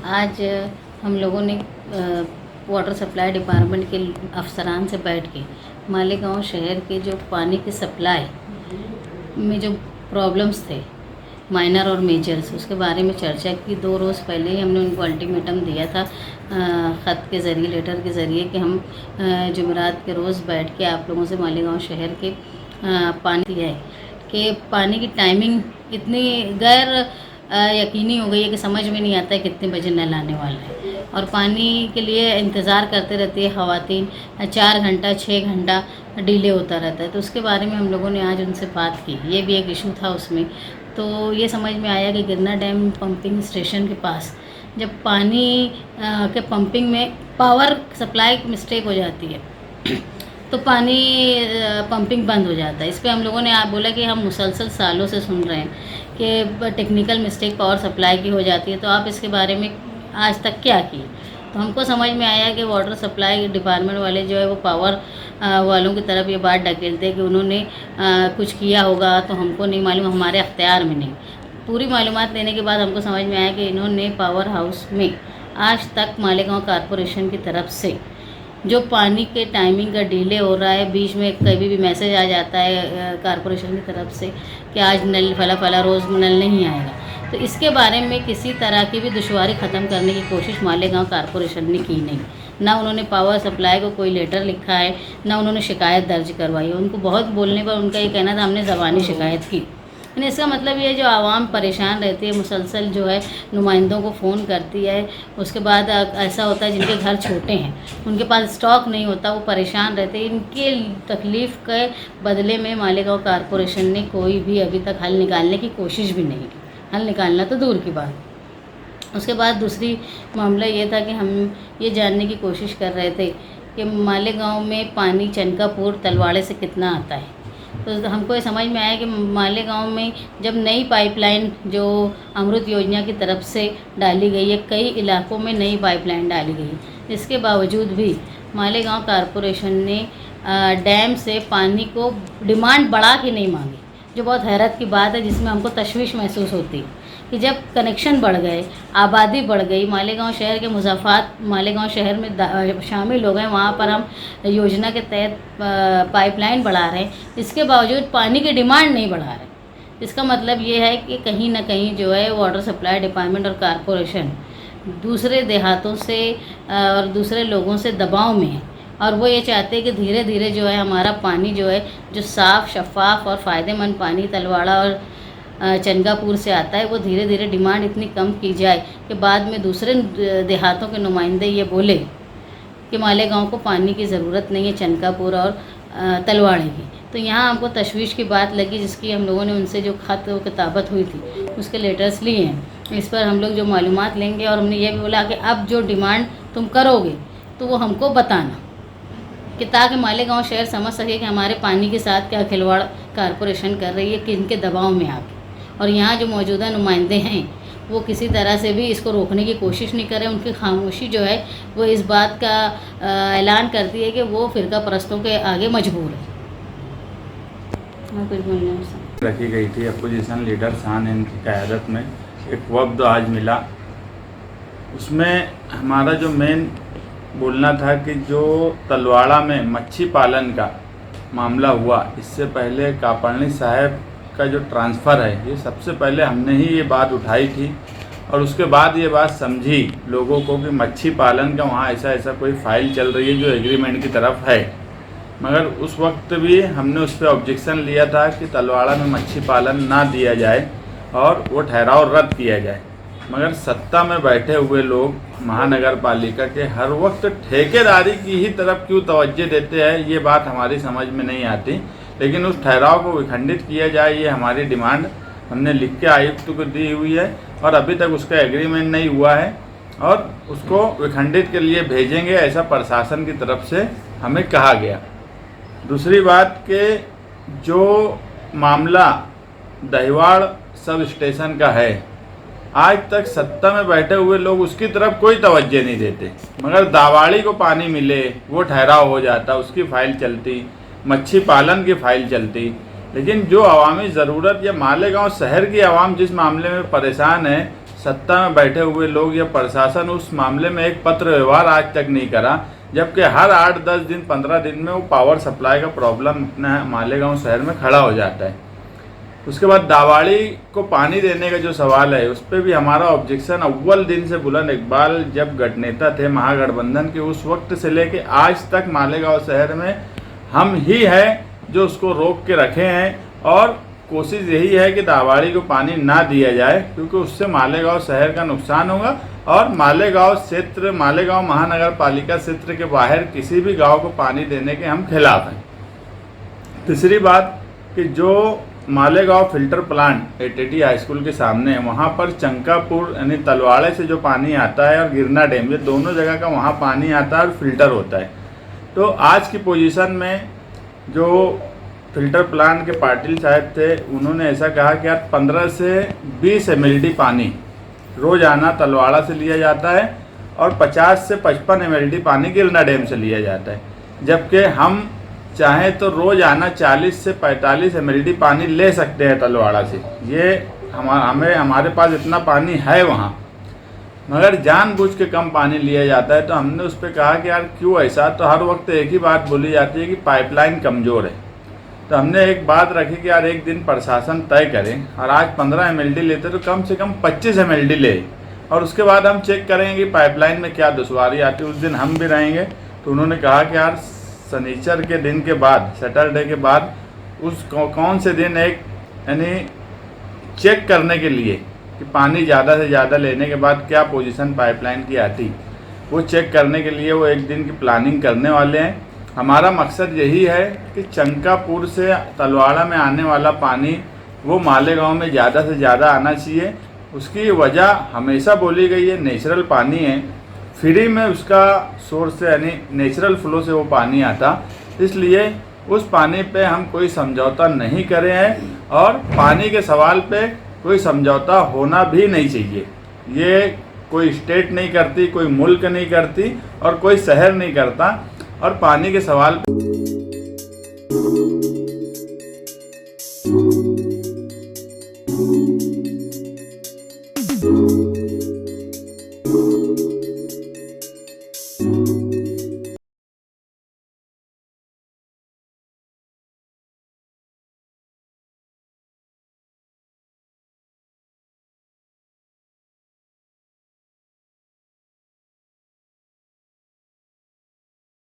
आज हम लोगों ने वाटर सप्लाई डिपार्टमेंट के अफसरान से बैठ के मालेगांव शहर के जो पानी की सप्लाई में जो प्रॉब्लम्स थे माइनर और मेजर्स, उसके बारे में चर्चा की। 2 रोज़ पहले ही हमने उनको अल्टीमेटम दिया था ख़त के ज़रिए, लेटर के ज़रिए, कि हम जुमेरात के रोज़ बैठ के आप लोगों से मालेगांव शहर के पानी है कि पानी की टाइमिंग इतनी गैर यकीनी हो गई है कि समझ में नहीं आता है कितने बजे नल आने वाला है, और पानी के लिए इंतज़ार करते रहती है ख़वातीन। 4 घंटा 6 घंटा डिले होता रहता है। तो उसके बारे में हम लोगों ने आज उनसे बात की। ये भी एक इशू था उसमें। तो ये समझ में आया कि गिरना डैम पंपिंग स्टेशन के पास जब पानी के पंपिंग में पावर सप्लाई की मिस्टेक हो जाती है तो पानी पंपिंग बंद हो जाता है। इस पे हम लोगों ने आप बोला कि हम मुसलसल सालों से सुन रहे हैं कि टेक्निकल मिस्टेक पावर सप्लाई की हो जाती है, तो आप इसके बारे में आज तक क्या किए। तो हमको समझ में आया कि वाटर सप्लाई डिपार्टमेंट वाले जो है वो पावर वालों की तरफ ये बात ढकेलते हैं कि उन्होंने कुछ किया होगा, तो हमको नहीं मालूम, हमारे अख्तियार में नहीं। पूरी मालूमात लेने के बाद हमको समझ में आया कि इन्होंने पावर हाउस में आज तक मालेगांव कॉरपोरेशन की तरफ से जो पानी के टाइमिंग का डिले हो रहा है, बीच में कभी भी मैसेज आ जाता है कॉरपोरेशन की तरफ से कि आज नल फला रोज़ नल नहीं आएगा, तो इसके बारे में किसी तरह की भी दुश्वारी ख़त्म करने की कोशिश मालेगांव कॉरपोरेशन ने की नहीं। ना उन्होंने पावर सप्लाई को कोई लेटर लिखा है, ना उन्होंने शिकायत दर्ज करवाई है। उनको बहुत बोलने पर उनका ये कहना था हमने ज़बानी शिकायत की। यानी इसका मतलब ये जो आवाम परेशान रहती है, मुसलसल जो है नुमाइंदों को फ़ोन करती है। उसके बाद ऐसा होता है जिनके घर छोटे हैं, उनके पास स्टॉक नहीं होता, वो परेशान रहते हैं। इनके तकलीफ़ के बदले में मालेगांव कॉरपोरेशन ने कोई भी अभी तक हल निकालने की कोशिश भी नहीं की। हल निकालना तो दूर की बात। उसके बाद दूसरी मामला ये था कि हम ये जानने की कोशिश कर रहे थे कि मालेगांव में पानी चनकापुर तलवाड़े से कितना आता है। तो हमको ये समझ में आया कि मालेगांव में जब नई पाइपलाइन जो अमृत योजना की तरफ से डाली गई है, कई इलाकों में नई पाइपलाइन डाली गई है, इसके बावजूद भी मालेगांव कॉरपोरेशन ने डैम से पानी को डिमांड बढ़ा के नहीं मांगी, जो बहुत हैरत की बात है, जिसमें हमको तशवीश महसूस होती है कि जब कनेक्शन बढ़ गए, आबादी बढ़ गई, मालेगांव शहर के मुज़ाफ़ात मालेगांव शहर में शामिल हो गए, वहाँ पर हम योजना के तहत पाइपलाइन बढ़ा रहे हैं, इसके बावजूद पानी की डिमांड नहीं बढ़ा रहे। इसका मतलब ये है कि कहीं ना कहीं जो है वाटर सप्लाई डिपार्टमेंट और कॉरपोरेशन दूसरे देहातों से और दूसरे लोगों से दबाव में है, और वो ये चाहते हैं कि धीरे धीरे जो है हमारा पानी जो है, जो साफ़ शफाफ और फ़ायदेमंद पानी तलवाड़ा और चनकापुर से आता है, वो धीरे धीरे डिमांड इतनी कम की जाए कि बाद में दूसरे देहातों के नुमाइंदे ये बोले कि मालेगांव को पानी की ज़रूरत नहीं है, चनकापुर और तलवाड़े की। तो यहाँ हमको तशवीश की बात लगी, जिसकी हम लोगों ने उनसे जो ख़त व किताबत हुई थी उसके लेटर्स लिए हैं। इस पर हम लोग जो मालूमात लेंगे, और हमने ये भी बोला कि अब जो डिमांड तुम करोगे तो वो हमको बताना, कि ताकि मालेगांव शहर समझ सके कि हमारे पानी के साथ क्या खिलवाड़ कॉरपोरेशन कर रही है, किनके दबाव में आके। और यहाँ जो मौजूदा नुमाइंदे हैं वो किसी तरह से भी इसको रोकने की कोशिश नहीं कर रहे। उनकी खामोशी जो है वो इस बात का ऐलान करती है कि वो फ़िरका परस्तों के आगे मजबूर है। कुछ बोलने रखी गई थी अपोजिशन लीडर शान इनकी क़यादत में एक वफ़द आज मिला। उसमें हमारा जो मेन बोलना था कि जो तलवाड़ा में मच्छी पालन का मामला हुआ, इससे पहले कापड़नी साहब का जो ट्रांसफ़र है, ये सबसे पहले हमने ही ये बात उठाई थी, और उसके बाद ये बात समझी लोगों को कि मच्छी पालन का वहाँ ऐसा कोई फ़ाइल चल रही है जो एग्रीमेंट की तरफ है। मगर उस वक्त भी हमने उस पर ऑब्जेक्शन लिया था कि तलवाड़ा में मच्छी पालन ना दिया जाए और वो ठहराव रद्द किया जाए। मगर सत्ता में बैठे हुए लोग महानगर पालिका के हर वक्त ठेकेदारी की ही तरफ क्यों तवज्जो देते हैं, ये बात हमारी समझ में नहीं आती। लेकिन उस ठहराव को विखंडित किया जाए, ये हमारी डिमांड हमने लिख के आयुक्त को दी हुई है, और अभी तक उसका एग्रीमेंट नहीं हुआ है, और उसको विखंडित के लिए भेजेंगे, ऐसा प्रशासन की तरफ से हमें कहा गया। दूसरी बात के जो मामला दहिवाड़ सब स्टेशन का है, आज तक सत्ता में बैठे हुए लोग उसकी तरफ कोई तवज्जो नहीं देते। मगर दावाड़ी को पानी मिले वो ठहराव हो जाता, उसकी फ़ाइल चलती, मच्छी पालन की फ़ाइल चलती। लेकिन जो अवामी ज़रूरत या मालेगांव शहर की आवाम जिस मामले में परेशान है, सत्ता में बैठे हुए लोग या प्रशासन उस मामले में एक पत्र व्यवहार आज तक नहीं करा, जबकि हर 8-10 दिन 15 दिन में वो पावर सप्लाई का प्रॉब्लम अपने मालेगांव शहर में खड़ा हो जाता है। उसके बाद दावाड़ी को पानी देने का जो सवाल है उस पर भी हमारा ऑब्जेक्शन अव्वल दिन से बुलंद इकबाल जब गठनेता थे महागठबंधन के, उस वक्त से लेके आज तक मालेगांव शहर में हम ही है जो उसको रोक के रखे हैं और कोशिश यही है कि दावाड़ी को पानी ना दिया जाए, क्योंकि उससे मालेगांव शहर का नुकसान होगा और मालेगांव क्षेत्र, मालेगांव महानगर पालिका क्षेत्र के बाहर किसी भी गांव को पानी देने के हम खिलाफ हैं। तीसरी बात कि जो Malegaon filter plant ATT high school के सामने है, वहाँ पर चंकापुर यानी तलवाड़े से जो पानी आता है और गिरना डैम, ये दोनों जगह का वहाँ पानी आता है और फिल्टर होता है। तो आज की पोजीशन में जो फिल्टर प्लांट के पाटिल साहब थे, उन्होंने ऐसा कहा कि यार 15 से 20 mld पानी रोज़ाना तलवाड़ा से लिया जाता है और 50 से 55 mld पानी गिरना डैम से लिया जाता है, जबकि हम चाहें तो रोज़ाना 40 से 45 mld पानी ले सकते हैं तलवाड़ा से। ये हमारे पास इतना पानी है वहाँ, मगर जानबूझ के कम पानी लिया जाता है। तो हमने उस पर कहा कि यार क्यों ऐसा, तो हर वक्त एक ही बात बोली जाती है कि पाइपलाइन कमज़ोर है। तो हमने एक बात रखी कि यार एक दिन प्रशासन तय करें और आज 15 mld लेते तो कम से कम 25 mld ले, और उसके बाद हम चेक करेंगे कि पाइपलाइन में क्या दुश्वारी आती है, उस दिन हम भी रहेंगे। तो उन्होंने कहा कि यार शनिचर के दिन के बाद, सैटरडे के बाद, उस कौन से दिन एक यानी चेक करने के लिए कि पानी ज़्यादा से ज़्यादा लेने के बाद क्या पोजीशन पाइपलाइन की आती, वो चेक करने के लिए वो एक दिन की प्लानिंग करने वाले हैं। हमारा मकसद यही है कि चंकापुर से तलवाड़ा में आने वाला पानी वो मालेगांव में ज़्यादा से ज़्यादा आना चाहिए। उसकी वजह हमेशा बोली गई है, नेचुरल पानी है, फ्री में उसका सोर्स से यानी नेचुरल फ्लो से वो पानी आता, इसलिए उस पानी पे हम कोई समझौता नहीं करे हैं और पानी के सवाल पे कोई समझौता होना भी नहीं चाहिए। ये कोई स्टेट नहीं करती, कोई मुल्क नहीं करती और कोई शहर नहीं करता। और पानी के सवाल